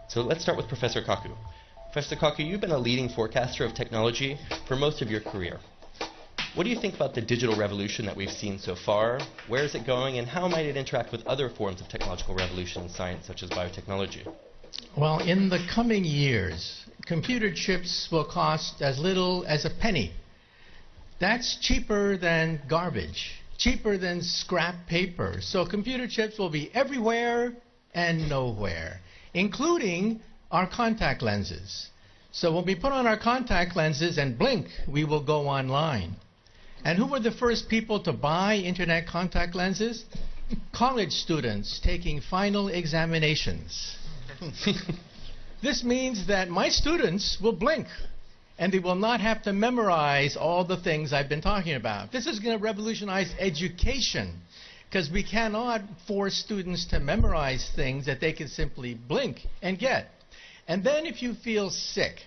So let's start with Professor Kaku. Professor Kaku, you've been a leading forecaster of technology for most of your career. What do you think about the digital revolution that we've seen so far? Where is it going, and how might it interact with other forms of technological revolution in science, such as biotechnology? Well, in the coming years, computer chips will cost as little as a penny. That's cheaper than garbage, cheaper than scrap paper. So computer chips will be everywhere and nowhere, including our contact lenses. So when we put on our contact lenses and blink, we will go online. And who were the first people to buy internet contact lenses? College students taking final examinations. This means that my students will blink, and they will not have to memorize all the things I've been talking about. This is going to revolutionize education, because we cannot force students to memorize things that they can simply blink and get. And then if you feel sick,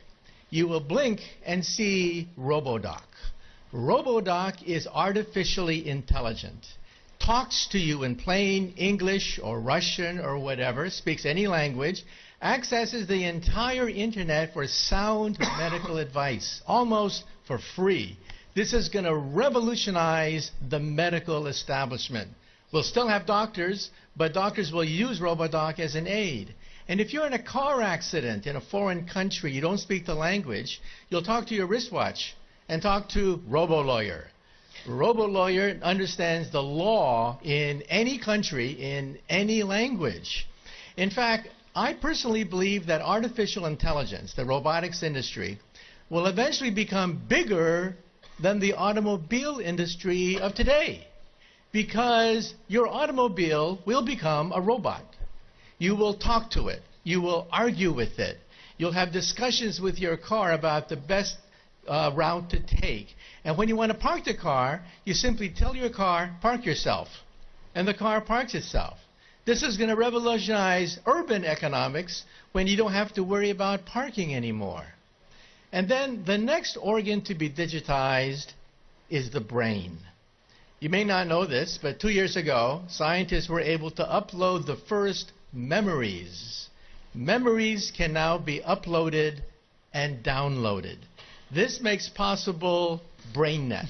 you will blink and see RoboDoc. RoboDoc is artificially intelligent, talks to you in plain English or Russian or whatever, speaks any language, accesses the entire internet for sound medical advice, almost for free. This is going to revolutionize the medical establishment. We'll still have doctors, but doctors will use RoboDoc as an aid. And if you're in a car accident in a foreign country, you don't speak the language, you'll talk to your wristwatch and talk to RoboLawyer. RoboLawyer understands the law in any country, in any language. In fact, I personally believe that artificial intelligence, the robotics industry, will eventually become bigger than the automobile industry of today, because your automobile will become a robot. You will talk to it. You will argue with it. You'll have discussions with your car about the best route to take. And when you want to park the car, you simply tell your car, park yourself. And the car parks itself. This is going to revolutionize urban economics when you don't have to worry about parking anymore. And then the next organ to be digitized is the brain. You may not know this, but 2 years ago, scientists were able to upload the first memories. Memories can now be uploaded and downloaded. This makes possible BrainNet.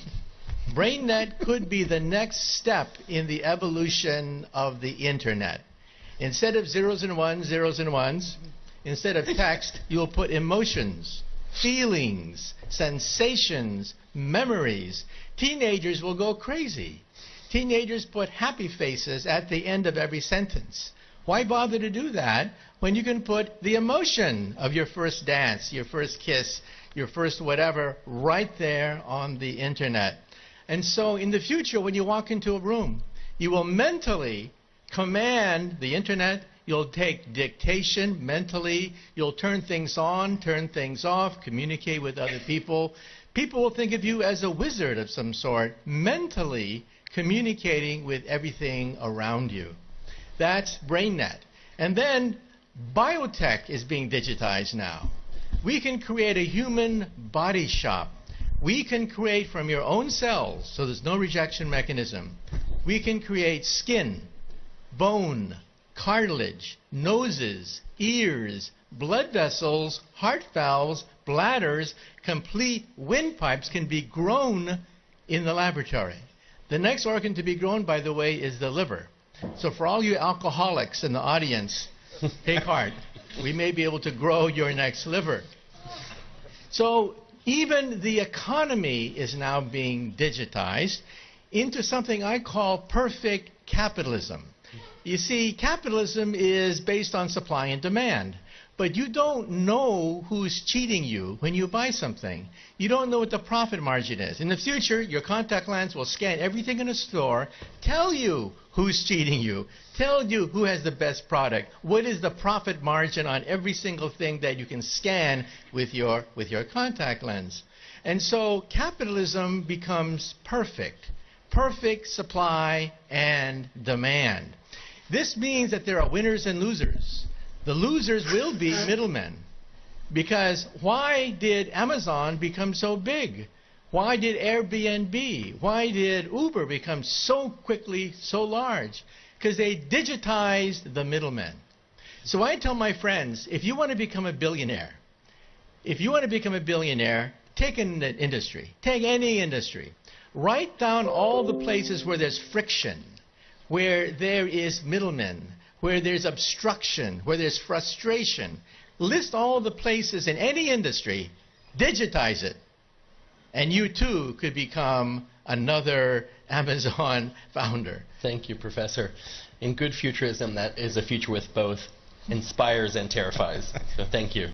BrainNet could be the next step in the evolution of the internet. Instead of zeros and ones, instead of text, you'll put emotions, feelings, sensations, memories. Teenagers will go crazy. Teenagers put happy faces at the end of every sentence. Why bother to do that when you can put the emotion of your first dance, your first kiss, your first whatever right there on the internet? And so in the future, when you walk into a room, you will mentally command the internet. You'll take dictation mentally. You'll turn things on, turn things off, communicate with other people. People will think of you as a wizard of some sort, mentally communicating with everything around you. That's BrainNet. And then biotech is being digitized now. We can create a human body shop. We can create from your own cells, so there's no rejection mechanism. We can create skin, bone, cartilage, noses, ears, blood vessels, heart valves, bladders. Complete windpipes can be grown in the laboratory. The next organ to be grown, by the way, is the liver. So for all you alcoholics in the audience, take heart. We may be able to grow your next liver. So even the economy is now being digitized into something I call perfect capitalism. You see, capitalism is based on supply and demand. But you don't know who's cheating you when you buy something. You don't know what the profit margin is. In the future, your contact lens will scan everything in a store, tell you who's cheating you, tell you who has the best product, what is the profit margin on every single thing that you can scan with your contact lens. And so capitalism becomes perfect. Perfect supply and demand. This means that there are winners and losers. The losers will be middlemen. Because why did Amazon become so big? Why did Airbnb? Why did Uber become so quickly so large? Because they digitized the middlemen. So I tell my friends, if you want to become a billionaire, take an industry. Take any industry. Write down all the places where there's friction, where there is middlemen, where there's obstruction, where there's frustration. List all the places in any industry, digitize it, and you too could become another Amazon founder. Thank you, Professor. In good futurism, that is a future with both inspires and terrifies. So thank you.